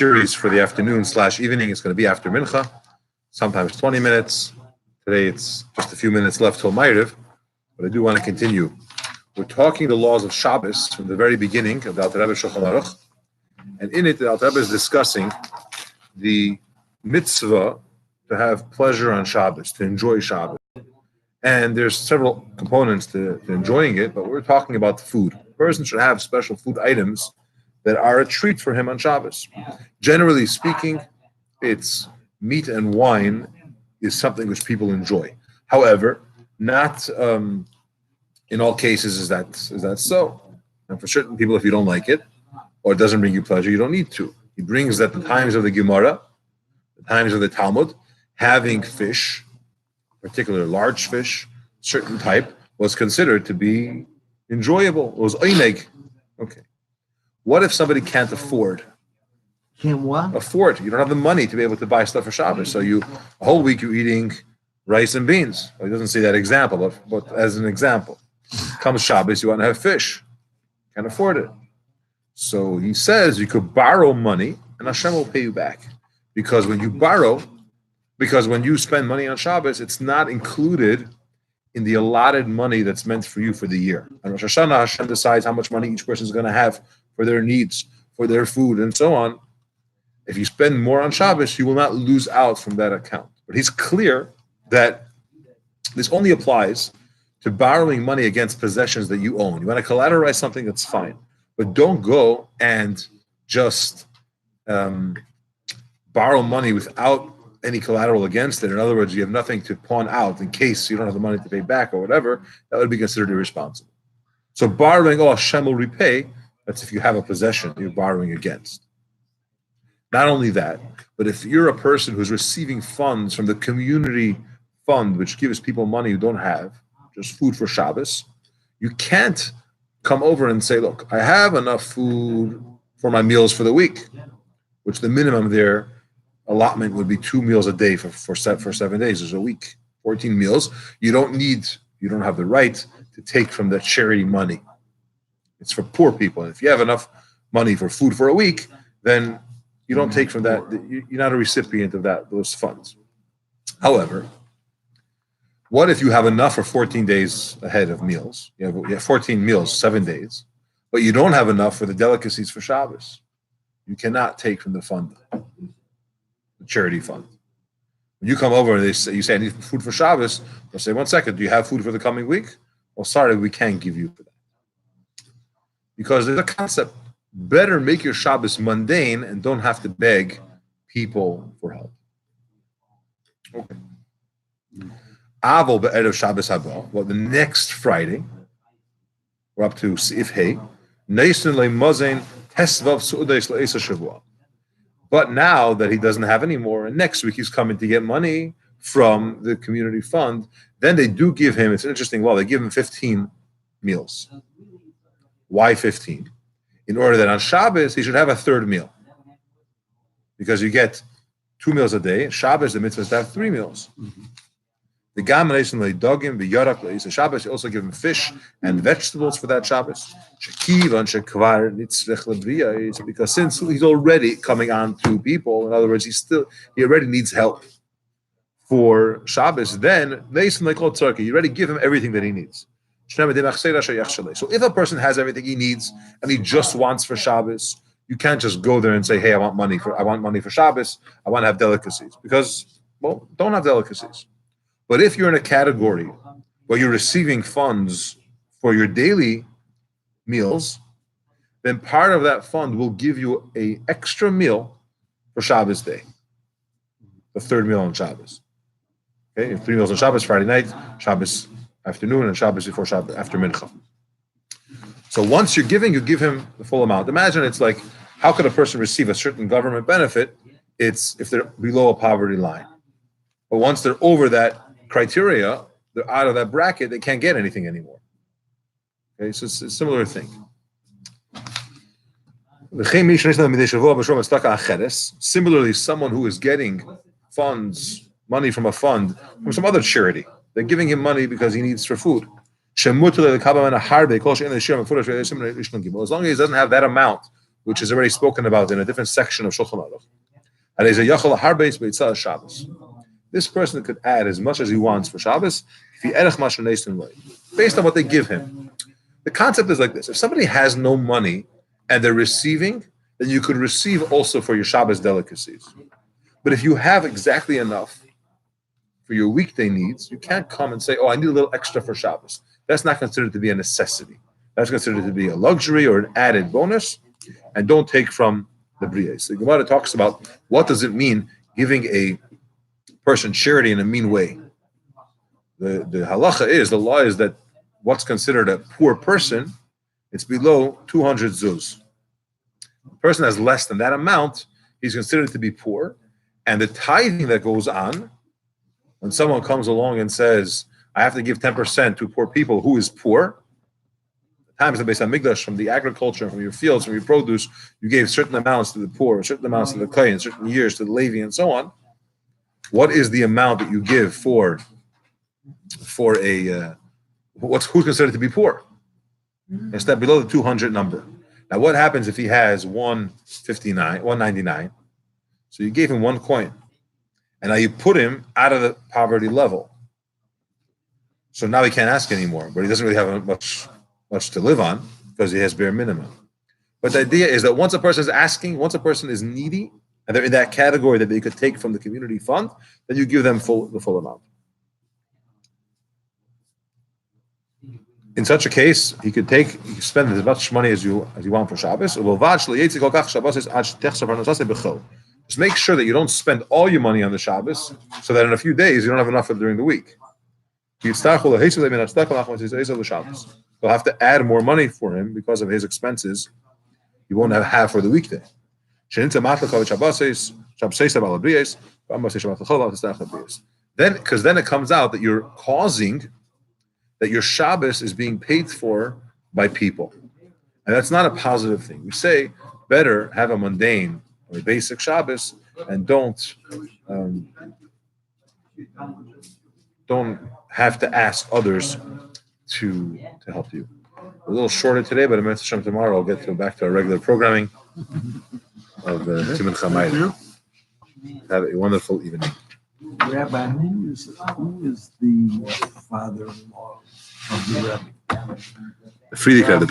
series for the afternoon/evening. It's going to be after Mincha, sometimes 20 minutes. Today it's just a few minutes left till Ma'ariv, but I do want to continue. We're talking the laws of Shabbos from the very beginning of the Alter Rebbe Shulchan Aruch, and in it the Alter Rebbe is discussing the mitzvah to have pleasure on Shabbos, to enjoy Shabbos. And there's several components to enjoying it, but we're talking about the food. A person should have special food items that are a treat for him on Shabbos. Generally speaking, it's meat and wine is something which people enjoy. However, not in all cases is that so. And for certain people, if you don't like it, or it doesn't bring you pleasure, you don't need to. He brings that the times of the Gemara, the times of the Talmud, having fish, particular large fish, certain type, was considered to be enjoyable. It was oineg. Okay. What if somebody can't afford? Can't what? Afford. You don't have the money to be able to buy stuff for Shabbos. So a whole week you're eating rice and beans. Well, he doesn't say that example, but as an example. Comes Shabbos, you want to have fish. Can't afford it. So he says you could borrow money and Hashem will pay you back. Because when you spend money on Shabbos, it's not included in the allotted money that's meant for you for the year. And Rosh Hashanah, Hashem decides how much money each person is going to have for their needs, for their food, and so on. If you spend more on Shabbos, you will not lose out from that account. But he's clear that this only applies to borrowing money against possessions that you own. You want to collateralize something, that's fine. But don't go and just borrow money without any collateral against it. In other words, you have nothing to pawn out in case you don't have the money to pay back or whatever. That would be considered irresponsible. So borrowing, Hashem will repay. That's if you have a possession you're borrowing against. Not only that, but if you're a person who's receiving funds from the community fund, which gives people money who don't have, just food for Shabbos, you can't come over and say, look, I have enough food for my meals for the week, which the minimum there allotment would be 2 meals a day for 7 days. There's a week, 14 meals. You don't have the right to take from the charity money. It's for poor people. And if you have enough money for food for a week, then you don't take from that. You're not a recipient of those funds. However, what if you have enough for 14 days ahead of meals? You have 14 meals, 7 days, but you don't have enough for the delicacies for Shabbos. You cannot take from the fund, the charity fund. When you come over and you say, I need food for Shabbos, they'll say, 1 second, do you have food for the coming week? Well, sorry, we can't give you for that. Because there's a concept, better make your Shabbos mundane and don't have to beg people for help. Okay. Aval be'erev Shabbos haba. Well, the next Friday, we're up to Seif Hey. Neisin le'mazen tesvav su'udeis le'esa shavua. But now that he doesn't have any more, and next week he's coming to get money from the community fund, then they do give him, it's an interesting law, they give him 15 meals. Why 15? In order that on Shabbos, he should have a third meal. Because you get 2 meals a day. Shabbos, the mitzvah is to have 3 meals. The gamanation le'dogim, v'yarak le'isa Shabbos, you also give him fish and vegetables for that Shabbos. Shekivan shekvar nitzrech lebriya, because since he's already coming on to people, in other words, he already needs help for Shabbos, then you already give him everything that he needs. So if a person has everything he needs and he just wants for Shabbos, you can't just go there and say, hey, I want money for Shabbos, I want to have delicacies. Because, well, don't have delicacies. But if you're in a category where you're receiving funds for your daily meals, then part of that fund will give you an extra meal for Shabbos day, the third meal on Shabbos. Okay, 3 meals on Shabbos, Friday night, Shabbos afternoon, and Shabbos before Shabbos after Mincha. So once you give him the full amount. Imagine it's like, how could a person receive a certain government benefit? It's if they're below a poverty line. But once they're over that criteria, they're out of that bracket, they can't get anything anymore. Okay, so it's a similar thing. Similarly, someone who is getting money from a fund, from some other charity, they're giving him money because he needs for food. As long as he doesn't have that amount which is already spoken about in a different section of Shulchan Aruch. And there's a yachal harbeis beitzah Shabbos. This person could add as much as he wants for Shabbos based on what they give him. The concept is like this: if somebody has no money and they're receiving, then you could receive also for your Shabbos delicacies. But if you have exactly enough for your weekday needs, you can't come and say, "Oh, I need a little extra for Shabbos." That's not considered to be a necessity. That's considered to be a luxury or an added bonus, and don't take from the Bria. So the Gemara talks about what does it mean giving a person charity in a mean way. The halacha is, the law is that what's considered a poor person, it's below 200 zuz. The person has less than that amount, he's considered to be poor. And the tithing that goes on, when someone comes along and says, I have to give 10% to poor people, who is poor? The times the Beis Hamikdash, from the agriculture, from your fields, from your produce, you gave certain amounts to the poor, certain amounts to the clay, and certain years to the Levi, and so on. What is the amount that you give for a who's considered to be poor? It's that below the 200 number. Now, what happens if he has 199? So you gave him one coin, and now you put him out of the poverty level. So now he can't ask anymore, but he doesn't really have much to live on because he has bare minimum. But the idea is that once a person is asking, once a person is needy, and they're in that category that they could take from the community fund, then you give them the full amount. In such a case, he could spend as much money as you want for Shabbos. Just make sure that you don't spend all your money on the Shabbos, so that in a few days you don't have enough during the week. You'll have to add more money for him because of his expenses. You won't have for the weekday. Then, because then it comes out that you're causing that your Shabbos is being paid for by people. And that's not a positive thing. We say better have a mundane or a basic Shabbos and don't have to ask others to help you. A little shorter today, but I'm tomorrow I'll get back to our regular programming of Timin Chamayda. Have a wonderful evening. Rabbi, who is the father-in-law of the Rebbe? The Friedrich, the